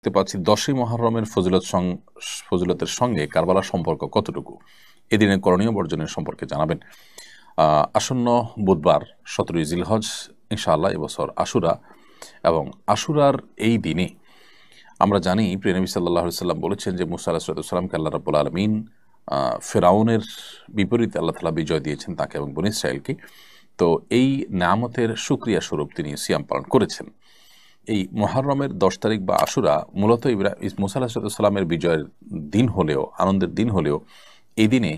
দেখতে পাচ্ছি 10ই মুহররমের ফজিলতের সঙ্গে কারবালার সম্পর্ক কতটুকু, এদিনের করণীয় বর্জনের সম্পর্কে জানাবেন। আসন্ন বুধবার 17ই জিলহজ ইনশাআল্লাহ এবছর আশুরা, এবং আশুরার এই দিনে আমরা জানি প্রিয় নবী সাল্লাল্লাহু আলাইহি ওয়াসাল্লাম বলেছেন যে মুসা আলাইহিস সালামকে আল্লাহ রাব্বুল আলামিন ফেরাউনের বিপরীতে আল্লাহ তাআলা বিজয় দিয়েছেন তাকে এবং বনী ইসরাঈলকে। তো এই নেয়ামতের শুকরিয়া স্বরূপ তিনি সিয়াম পালন করেছেন। এই মুহররমের 10 তারিখ বা আশুরা মূলত মুসা আলাইহিস সালামের বিজয়ের দিন হলেও, আনন্দের দিন হলেও, এই দিনে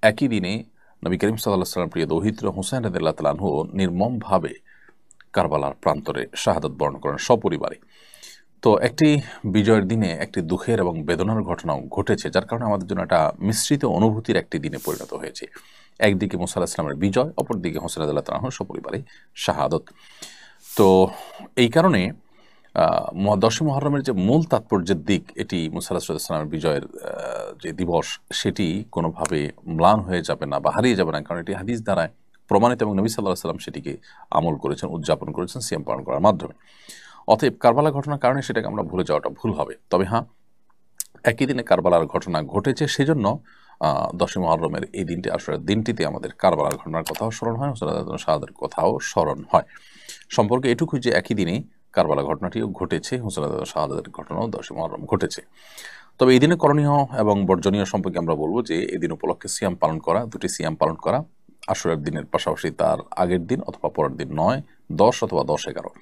একই দিনে নবী করিম সাল্লাল্লাহু আলাইহি ওয়াসাল্লাম প্রিয় দৌহিত্র হুসাইন রাদিয়াল্লাহু তাআলা আনহু নির্মমভাবে কারবালার প্রান্তরে শাহাদাত বরণ করেন সপরিবারে। তো একটি বিজয়ের দিনে একটি দুঃখের এবং বেদনার ঘটনাও ঘটেছে, যার কারণে আমাদের জন্য একটা মিশ্রিত অনুভূতির একটি দিনে পরিণত হয়েছে। একদিকে মুসা আলাইহিস সালামের বিজয়, অপরদিকে হুসাইন রাদিয়াল্লাহু তাআলা আনহু সপরিবারে শাহাদত। তো এই কারণে 10ই মুহররমের যে মূল তাৎপর্যের দিক, এটি মুসা আলাইহিস সালামের বিজয়ের যে দিবস, সেটি কোনোভাবে ম্লান হয়ে যাবে না বা হারিয়ে যাবে না, কারণ এটি হাদিস দ্বারায় প্রমাণিত এবং নবী সাল্লাল্লাহু আলাইহি ওয়াসাল্লাম সেটিকে আমল করেছেন, উদযাপন করেছেন সিয়াম পালন করার মাধ্যমে। অতএব কারবালা ঘটনার কারণে সেটাকে আমরা ভুলে যাওয়াটা ভুল হবে। তবে হ্যাঁ, একই দিনে কারবালার ঘটনা ঘটেছে, সেজন্য 10ই মুহররমের এই দিনটি, আসলে দিনটিতে আমাদের কারবালার ঘটনার কথাও স্মরণ হয়, হুসাইন রাদিয়াল্লাহু তাআলা শাহাদাতের কথাও স্মরণ হয়। সম্পর্কে এটুকুই যে একই দিনে কারবালা ঘটনাটিও ঘটেছে, হুসাইন রাদিয়াল্লাহু তাআলা শাহাদাতের ঘটনাও 10ই মুহররম ঘটেছে। তবে এই দিনে করণীয় এবং বর্জনীয় সম্পর্কে আমরা বলবো যে এই দিন উপলক্ষে সিয়াম পালন করা, দুটি সিয়াম পালন করা, আশুরার দিনের পাশাপাশি তার আগের দিন অথবা পরের দিন 9, 10 অথবা 10, 11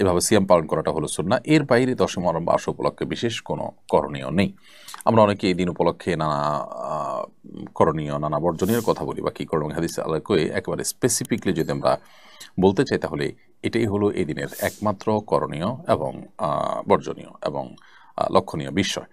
এভাবে সিয়াম পালন করাটা হলো সুন্নাহ। এর বাইরে 10ই মুহররম বা আশুরা উপলক্ষে বিশেষ কোনো করণীয় নেই। আমরা অনেকে এই দিন উপলক্ষে নানা করণীয়, নানা বর্জনীয় কথা বলি বা কী করণীয় হাদিসে আলোকে একেবারে স্পেসিফিকলি যদি আমরা বলতে চাই, তাহলে এটাই হলো এই দিনের একমাত্র করণীয় এবং বর্জনীয় এবং লক্ষণীয় বিষয়।